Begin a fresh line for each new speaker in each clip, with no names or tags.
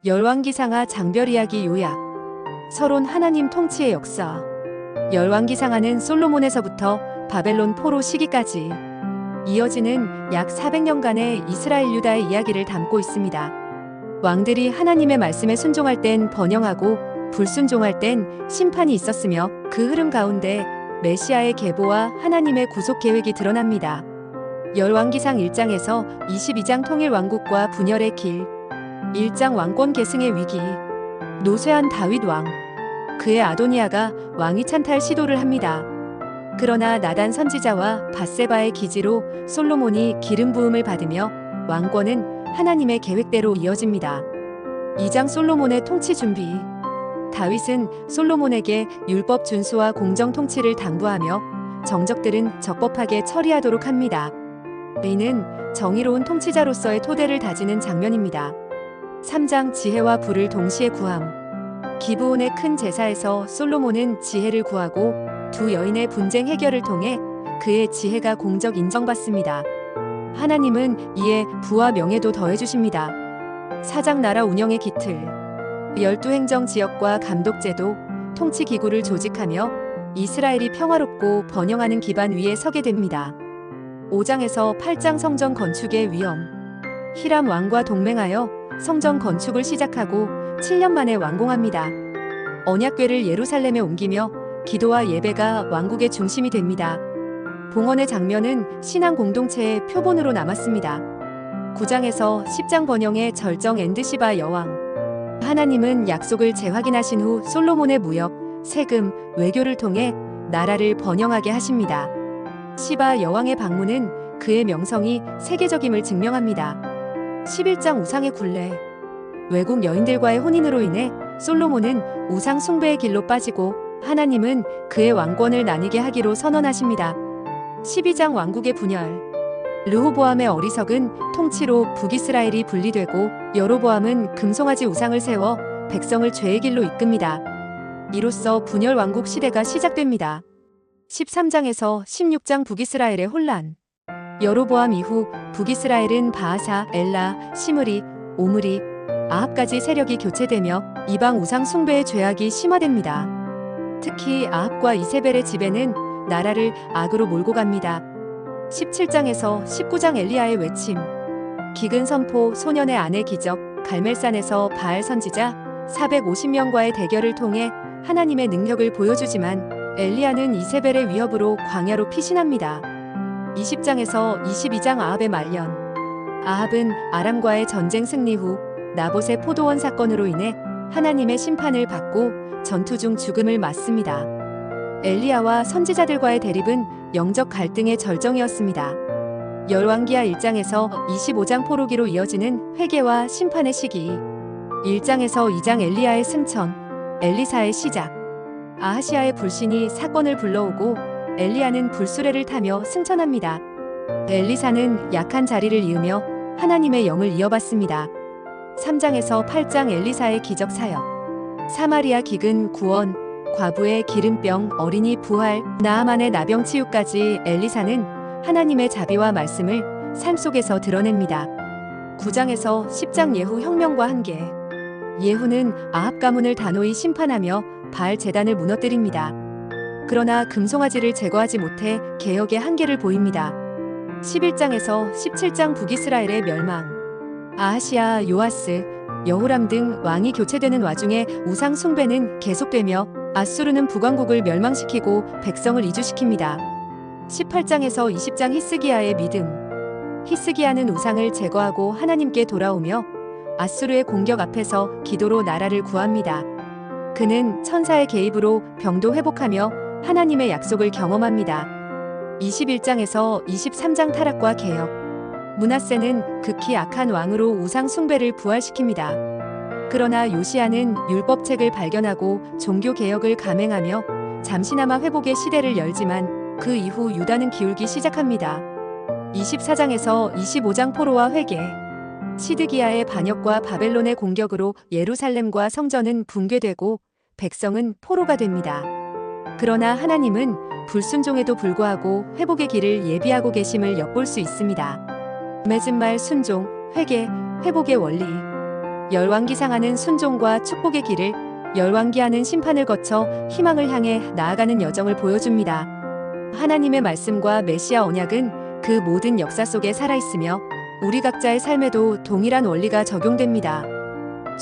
열왕기상하 장별 이야기 요약. 서론 하나님 통치의 역사. 열왕기상하는 솔로몬에서부터 바벨론 포로 시기까지 이어지는 약 400년간의 이스라엘 유다의 이야기를 담고 있습니다. 왕들이 하나님의 말씀에 순종할 땐 번영하고 불순종할 땐 심판이 있었으며, 그 흐름 가운데 메시아의 계보와 하나님의 구속 계획이 드러납니다. 열왕기상 1장에서 22장 통일 왕국과 분열의 길, 1장 왕권 계승의 위기, 노쇠한 다윗 왕, 그의 아도니아가 왕위 찬탈 시도를 합니다. 그러나 나단 선지자와 밧세바의 기지로 솔로몬이 기름 부음을 받으며 왕권은 하나님의 계획대로 이어집니다. 2장 솔로몬의 통치 준비. 다윗은 솔로몬에게 율법 준수와 공정 통치를 당부하며 정적들은 적법하게 처리하도록 합니다. 이는 정의로운 통치자로서의 토대를 다지는 장면입니다. 3장 지혜와 부를 동시에 구함. 기브온의 큰 제사에서 솔로몬은 지혜를 구하고 두 여인의 분쟁 해결을 통해 그의 지혜가 공적 인정받습니다. 하나님은 이에 부와 명예도 더해주십니다. 4장 나라 운영의 기틀. 12행정 지역과 감독제도, 통치기구를 조직하며 이스라엘이 평화롭고 번영하는 기반 위에 서게 됩니다. 5장에서 8장 성전 건축의 위험. 히람 왕과 동맹하여 성전 건축을 시작하고 7년 만에 완공합니다. 언약궤를 예루살렘에 옮기며 기도와 예배가 왕국의 중심이 됩니다. 봉헌의 장면은 신앙 공동체의 표본으로 남았습니다. 9장에서 10장 번영의 절정 엔드시바 여왕. 하나님은 약속을 재확인하신 후 솔로몬의 무역, 세금, 외교를 통해 나라를 번영하게 하십니다. 시바 여왕의 방문은 그의 명성이 세계적임을 증명합니다. 11장 우상의 굴레. 외국 여인들과의 혼인으로 인해 솔로몬은 우상 숭배의 길로 빠지고 하나님은 그의 왕권을 나뉘게 하기로 선언하십니다. 12장 왕국의 분열. 르호보암의 어리석은 통치로 북이스라엘이 분리되고 여로보암은 금송아지 우상을 세워 백성을 죄의 길로 이끕니다. 이로써 분열 왕국 시대가 시작됩니다. 13장에서 16장 북이스라엘의 혼란. 여로보암 이후 북이스라엘은 바하사, 엘라, 시므리, 오므리, 아합까지 세력이 교체되며 이방 우상 숭배의 죄악이 심화됩니다. 특히 아합과 이세벨의 지배는 나라를 악으로 몰고 갑니다. 17장에서 19장 엘리야의 외침. 기근 선포, 소년의 아내 기적. 갈멜산에서 바알 선지자 450명과의 대결을 통해 하나님의 능력을 보여주지만 엘리야는 이세벨의 위협으로 광야로 피신합니다. 20장에서 22장 아합의 말년. 아합은 아람과의 전쟁 승리 후 나봇의 포도원 사건으로 인해 하나님의 심판을 받고 전투 중 죽음을 맞습니다. 엘리야와 선지자들과의 대립은 영적 갈등의 절정이었습니다. 열왕기하 1장에서 25장 포로기로 이어지는 회개와 심판의 시기. 1장에서 2장 엘리야의 승천, 엘리사의 시작. 아하시아의 불신이 사건을 불러오고 엘리야는 불수레를 타며 승천합니다. 엘리사는 약한 자리를 이으며 하나님의 영을 이어받습니다. 3장에서 8장 엘리사의 기적 사역. 사마리아 기근 구원, 과부의 기름병, 어린이 부활, 나아만의 나병 치유까지 엘리사는 하나님의 자비와 말씀을 삶 속에서 드러냅니다. 9장에서 10장 예후 혁명과 한계. 예후는 아합 가문을 단호히 심판하며 바알 제단을 무너뜨립니다. 그러나 금송아지를 제거하지 못해 개혁의 한계를 보입니다. 11장에서 17장 북이스라엘의 멸망. 아하시아, 요아스, 여호람 등 왕이 교체되는 와중에 우상 숭배는 계속되며 아수르는 북왕국을 멸망시키고 백성을 이주시킵니다. 18장에서 20장 히스기야의 믿음. 히스기야는 우상을 제거하고 하나님께 돌아오며 아수르의 공격 앞에서 기도로 나라를 구합니다. 그는 천사의 개입으로 병도 회복하며 하나님의 약속을 경험합니다. 21장에서 23장 타락과 개혁. 므낫세는 극히 악한 왕으로 우상 숭배를 부활시킵니다. 그러나 요시야는 율법책을 발견하고 종교 개혁을 감행하며 잠시나마 회복의 시대를 열지만 그 이후 유다는 기울기 시작합니다. 24장에서 25장 포로와 회개. 시드기야의 반역과 바벨론의 공격으로 예루살렘과 성전은 붕괴되고 백성은 포로가 됩니다. 그러나 하나님은 불순종에도 불구하고 회복의 길을 예비하고 계심을 엿볼 수 있습니다. 맺은 말 순종, 회개, 회복의 원리. 열왕기상하는 순종과 축복의 길을, 열왕기하는 심판을 거쳐 희망을 향해 나아가는 여정을 보여줍니다. 하나님의 말씀과 메시아 언약은 그 모든 역사 속에 살아있으며 우리 각자의 삶에도 동일한 원리가 적용됩니다.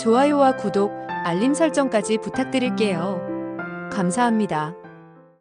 좋아요와 구독, 알림 설정까지 부탁드릴게요. 감사합니다.